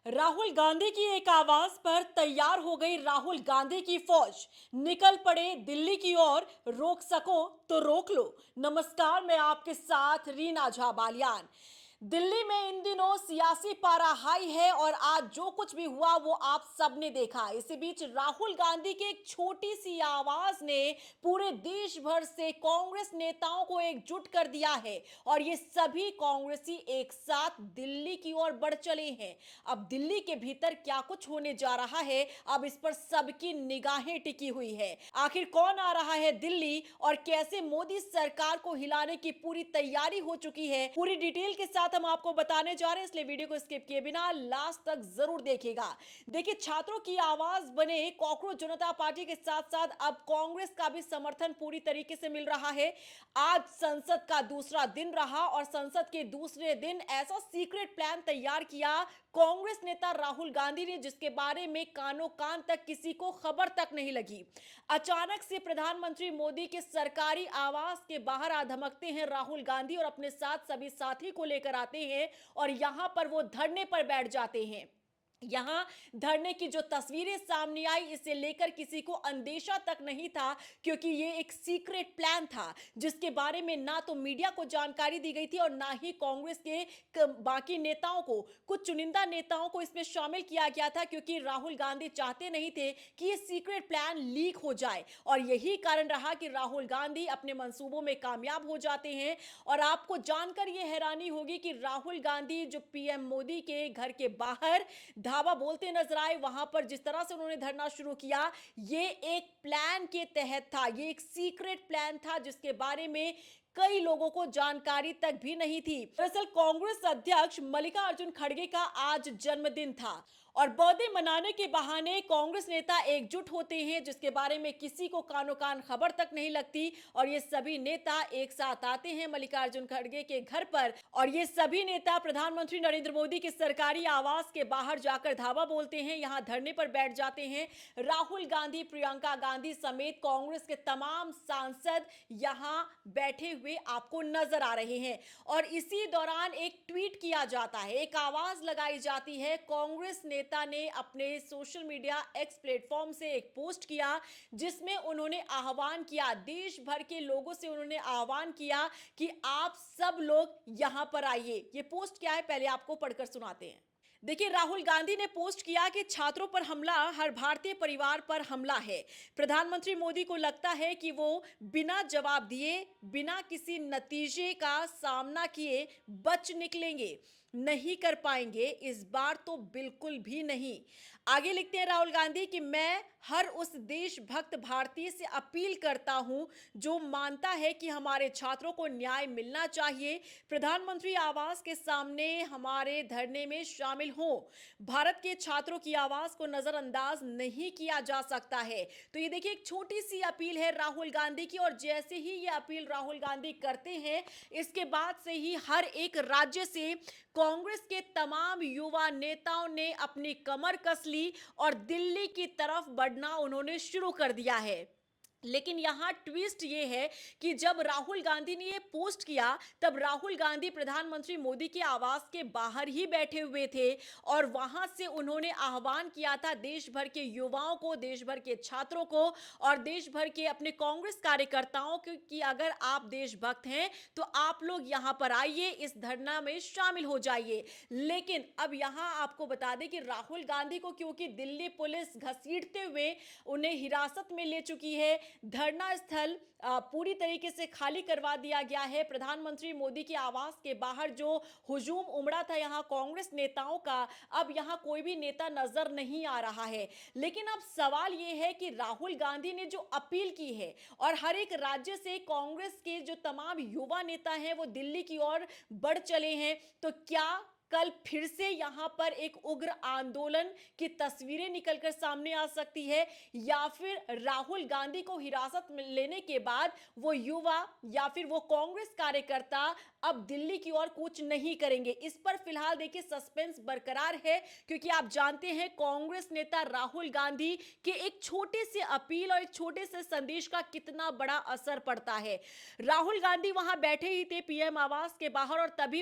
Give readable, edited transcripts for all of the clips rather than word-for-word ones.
राहुल गांधी की एक आवाज पर तैयार हो गई राहुल गांधी की फौज। निकल पड़े दिल्ली की ओर, रोक सको तो रोक लो। नमस्कार, मैं आपके साथ रीना झा बालियान। दिल्ली में इन दिनों सियासी पारा हाई है और आज जो कुछ भी हुआ वो आप सबने देखा। इसी बीच राहुल गांधी की एक छोटी सी आवाज ने पूरे देश भर से कांग्रेस नेताओं को एकजुट कर दिया है और ये सभी कांग्रेसी एक साथ दिल्ली की ओर बढ़ चले हैं। अब दिल्ली के भीतर क्या कुछ होने जा रहा है, अब इस पर सबकी निगाहें टिकी हुई है। आखिर कौन आ रहा है दिल्ली और कैसे मोदी सरकार को हिलाने की पूरी तैयारी हो चुकी है, पूरी डिटेल के साथ हम आपको बताने जा रहे हैं, इसलिए वीडियो को स्किप किए बिना लास्ट तक जरूर देखिएगा। देखिए, छात्रों की आवाज बने कॉकरोच जनता पार्टी के साथ साथ अब कांग्रेस का भी समर्थन पूरी तरीके से मिल रहा है। आज संसद का दूसरा दिन रहा और संसद के दूसरे दिन ऐसा सीक्रेट प्लान तैयार किया कांग्रेस नेता राहुल गांधी ने, जिसके बारे में कानों कान तक किसी को खबर तक नहीं लगी। अचानक से प्रधानमंत्री मोदी के सरकारी आवास के बाहर आ धमकते हैं राहुल गांधी और अपने साथ सभी साथी को लेकर आते हैं और यहां पर वो धरने पर बैठ जाते हैं। यहां धरने की जो तस्वीरें सामने आई, इसे लेकर किसी को अंदेशा तक नहीं था, क्योंकि ये एक सीक्रेट प्लान था जिसके बारे में ना तो मीडिया को जानकारी दी गई थी और ना ही कांग्रेस के बाकी नेताओं को, कुछ चुनिंदा नेताओं को इसमें शामिल किया गया था, क्योंकि राहुल गांधी चाहते नहीं थे कि ये सीक्रेट प्लान लीक हो जाए और यही कारण रहा कि राहुल गांधी अपने मंसूबों में कामयाब हो जाते हैं। और आपको जानकर यह हैरानी होगी कि राहुल गांधी जो पीएम मोदी के घर के बाहर धावा बोलते नजर आए, वहां पर जिस तरह से उन्होंने धरना शुरू किया, ये एक प्लान के तहत था, ये एक सीक्रेट प्लान था जिसके बारे में कई लोगों को जानकारी तक भी नहीं थी। दरअसल कांग्रेस अध्यक्ष मल्लिकार्जुन खड़गे का आज जन्मदिन था और बर्थडे मनाने के बहाने कांग्रेस नेता एकजुट होते हैं, जिसके बारे में किसी को कानो कान खबर तक नहीं लगती और ये सभी नेता एक साथ आते हैं मल्लिकार्जुन खड़गे के घर पर और ये सभी नेता प्रधानमंत्री नरेंद्र मोदी के सरकारी आवास के बाहर जाकर धावा बोलते हैं, यहां धरने पर बैठ जाते हैं। राहुल गांधी, प्रियंका गांधी समेत कांग्रेस के तमाम सांसद यहां बैठे हुए आपको नजर आ रहे हैं और इसी दौरान एक ट्वीट किया जाता है, एक आवाज लगाई जाती है। कांग्रेस नेता ने अपने सोशल मीडिया एक्स प्लेटफॉर्म से एक पोस्ट किया जिसमें उन्होंने आह्वान किया, देश भर के लोगों से उन्होंने आह्वान किया कि आप सब लोग यहां पर आइए। ये पोस्ट क्या है, पहले आपको पढ़कर सुनाते हैं। देखिए, राहुल गांधी ने पोस्ट किया कि छात्रों पर हमला हर भारतीय परिवार पर हमला है। प्रधानमंत्री मोदी को लगता है कि वो बिना जवाब दिए, बिना किसी नतीजे का सामना किए बच निकलेंगे, नहीं कर पाएंगे इस बार तो बिल्कुल भी नहीं। आगे लिखते हैं राहुल गांधी कि मैं हर उस देशभक्त भारतीय से अपील करता हूं जो मानता है कि हमारे छात्रों को न्याय मिलना चाहिए, प्रधानमंत्री आवास के सामने हमारे धरने में शामिल हो। भारत के छात्रों की आवाज को नजरअंदाज नहीं किया जा सकता है। तो ये देखिए, एक छोटी सी अपील है राहुल गांधी की और जैसे ही ये अपील राहुल गांधी करते हैं, इसके बाद से ही हर एक राज्य से कांग्रेस के तमाम युवा नेताओं ने अपनी कमर कस ली और दिल्ली की तरफ बढ़ना उन्होंने शुरू कर दिया है। लेकिन यहां ट्विस्ट ये है कि जब राहुल गांधी ने ये पोस्ट किया, तब राहुल गांधी प्रधानमंत्री मोदी के आवास के बाहर ही बैठे हुए थे और वहां से उन्होंने आह्वान किया था देश भर के युवाओं को, देश भर के छात्रों को और देश भर के अपने कांग्रेस कार्यकर्ताओं को कि अगर आप देशभक्त हैं तो आप लोग यहां पर आइए, इस धरना में शामिल हो जाइए। लेकिन अब यहां आपको बता दें कि राहुल गांधी को क्योंकि दिल्ली पुलिस घसीटते हुए उन्हें हिरासत में ले चुकी है, धरना स्थल पूरी तरीके से खाली करवा दिया गया है। प्रधानमंत्री मोदी के आवास के बाहर जो हुजूम उमड़ा था यहां कांग्रेस नेताओं का, अब यहां कोई भी नेता नजर नहीं आ रहा है। लेकिन अब सवाल यह है कि राहुल गांधी ने जो अपील की है और हर एक राज्य से कांग्रेस के जो तमाम युवा नेता हैं वो दिल्ली की ओर बढ़ चले हैं, तो क्या कल फिर से यहां पर एक उग्र आंदोलन की तस्वीरें निकलकर सामने आ सकती है, या फिर राहुल गांधी को हिरासत में लेने के बाद वो युवा या फिर वो कांग्रेस कार्यकर्ता अब दिल्ली की ओर कूच नहीं करेंगे? इस पर फिलहाल देखिए सस्पेंस बरकरार है, क्योंकि आप जानते हैं कांग्रेस नेता राहुल गांधी के एक छोटे से अपील और एक छोटे से संदेश का कितना बड़ा असर पड़ता है। राहुल गांधी वहां बैठे ही थे पीएम आवास के बाहर और तभी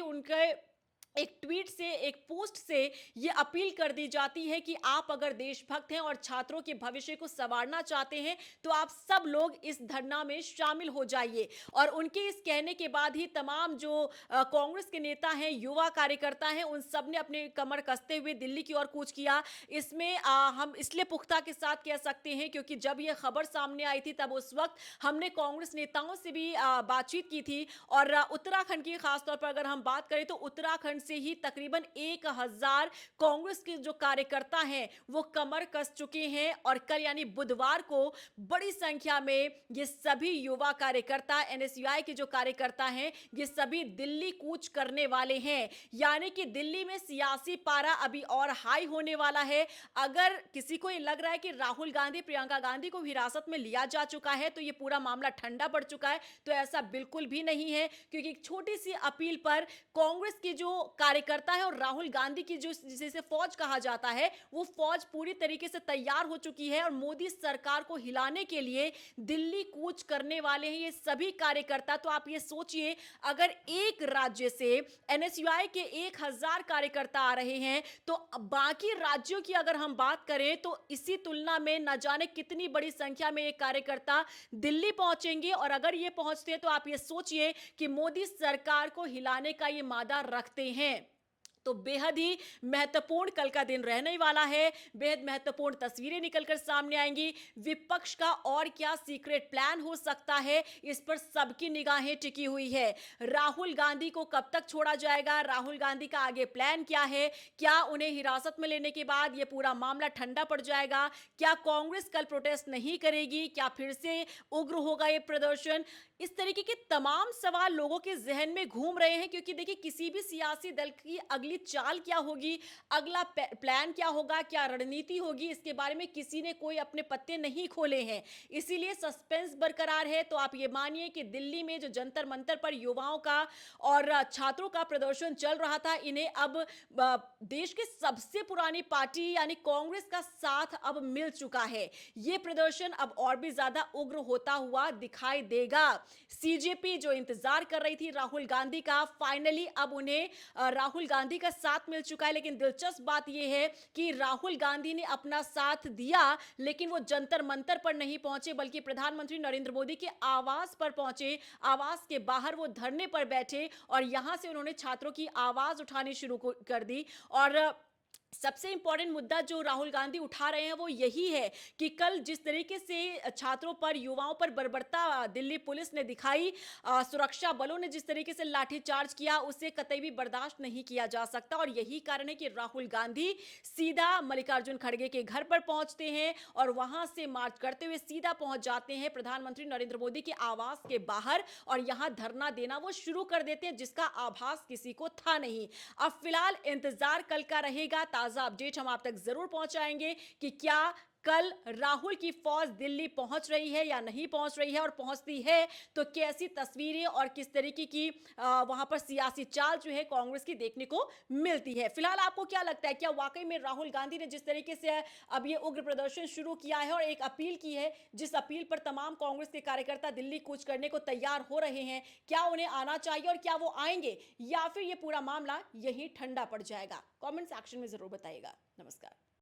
एक ट्वीट से, एक पोस्ट से ये अपील कर दी जाती है कि आप अगर देशभक्त हैं और छात्रों के भविष्य को संवारना चाहते हैं तो आप सब लोग इस धरना में शामिल हो जाइए। और उनके इस कहने के बाद ही तमाम जो कांग्रेस के नेता हैं, युवा कार्यकर्ता हैं, उन सब ने अपने कमर कसते हुए दिल्ली की ओर कूच किया। इसमें हम इसलिए पुख्ता के साथ कह सकते हैं क्योंकि जब ये खबर सामने आई थी तब उस वक्त हमने कांग्रेस नेताओं से भी बातचीत की थी। और उत्तराखंड की खासतौर पर अगर हम बात करें तो उत्तराखंड से ही तकरीबन 1000 कांग्रेस के जो कार्यकर्ता हैं वो कमर कस चुके हैं। और कल यानी बुधवार को बड़ी संख्या में ये सभी युवा कार्यकर्ता, एनएसयूआई के जो कार्यकर्ता हैं, ये सभी दिल्ली कूच करने वाले हैं। यानी कि दिल्ली में सियासी पारा अभी और हाई होने वाला है। अगर किसी को ये लग रहा है कि राहुल गांधी, प्रियंका गांधी को हिरासत में लिया जा चुका है तो ये पूरा मामला ठंडा पड़ चुका है, तो ऐसा बिल्कुल भी नहीं है। क्योंकि एक छोटी सी अपील पर कांग्रेस की जो कार्यकर्ता है और राहुल गांधी की जो जिसे फौज कहा जाता है, वो फौज पूरी तरीके से तैयार हो चुकी है और मोदी सरकार को हिलाने के लिए दिल्ली कूच करने वाले हैं ये सभी कार्यकर्ता। तो आप ये सोचिए, अगर एक राज्य से एनएसयूआई के 1000 कार्यकर्ता आ रहे हैं तो बाकी राज्यों की अगर हम बात करें तो इसी तुलना में न जाने कितनी बड़ी संख्या में ये कार्यकर्ता दिल्ली पहुंचेंगे। और अगर ये पहुंचते हैं तो आप ये सोचिए कि मोदी सरकार को हिलाने का ये मादा रखते हैं। तो बेहद ही महत्वपूर्ण कल का दिन रहने वाला है। बेहद महत्वपूर्ण तस्वीरें निकलकर सामने आएंगी। विपक्ष का और क्या सीक्रेट प्लान हो सकता है, इस पर सबकी निगाहें टिकी हुई है। राहुल गांधी को कब तक छोड़ा जाएगा, राहुल गांधी का आगे प्लान क्या है, क्या उन्हें हिरासत में लेने के बाद यह पूरा मामला ठंडा पड़ जाएगा, क्या कांग्रेस कल प्रोटेस्ट नहीं करेगी, क्या फिर से उग्र होगा यह प्रदर्शन। इस तरीके के तमाम सवाल लोगों के जहन में घूम रहे हैं। क्योंकि देखिए, किसी भी सियासी दल की अगली चाल क्या होगी, अगला प्लान क्या होगा, क्या रणनीति होगी, इसके बारे में किसी ने कोई अपने पत्ते नहीं खोले हैं। इसीलिए सस्पेंस बरकरार है। तो आप ये मानिए कि दिल्ली में जो जंतर मंतर पर युवाओं का और छात्रों का प्रदर्शन चल रहा था, इन्हें अब देश की सबसे पुरानी पार्टी यानी कांग्रेस का साथ अब मिल चुका है। ये प्रदर्शन अब और भी ज्यादा उग्र होता हुआ दिखाई देगा। सीजेपी जो इंतजार कर रही थी राहुल गांधी का, फाइनली अब उन्हें राहुल गांधी का साथ मिल चुका है। लेकिन दिलचस्प बात यह है कि राहुल गांधी ने अपना साथ दिया, लेकिन वो जंतर मंतर पर नहीं पहुंचे, बल्कि प्रधानमंत्री नरेंद्र मोदी के आवास पर पहुंचे। आवास के बाहर वो धरने पर बैठे और यहां से उन्होंने छात्रों की आवाज उठानी शुरू कर दी। और सबसे इंपॉर्टेंट मुद्दा जो राहुल गांधी उठा रहे हैं वो यही है कि कल जिस तरीके से छात्रों पर, युवाओं पर बर्बरता दिल्ली पुलिस ने दिखाई, सुरक्षा बलों ने जिस तरीके से लाठीचार्ज किया, उसे कतई भी बर्दाश्त नहीं किया जा सकता। और यही कारण है कि राहुल गांधी सीधा मल्लिकार्जुन खड़गे के घर पर पहुंचते हैं और वहां से मार्च करते हुए सीधा पहुंच जाते हैं प्रधानमंत्री नरेंद्र मोदी के आवास के बाहर और यहां धरना देना वो शुरू कर देते हैं, जिसका आभास किसी को था नहीं। अब फिलहाल इंतजार कल का रहेगा। ताजा अपडेट हम आप तक जरूर पहुंचाएंगे कि क्या कल राहुल की फौज दिल्ली पहुंच रही है या नहीं पहुंच रही है, और पहुंचती है तो कैसी तस्वीरें और किस तरीके की वहां पर सियासी चाल जो है कांग्रेस की देखने को मिलती है। फिलहाल आपको क्या लगता है, क्या वाकई में राहुल गांधी ने जिस तरीके से अब ये उग्र प्रदर्शन शुरू किया है और एक अपील की है, जिस अपील पर तमाम कांग्रेस के कार्यकर्ता दिल्ली कूच करने को तैयार हो रहे हैं, क्या उन्हें आना चाहिए और क्या वो आएंगे, या फिर ये पूरा मामला यही ठंडा पड़ जाएगा? कमेंट सेक्शन में जरूर बताइएगा। नमस्कार।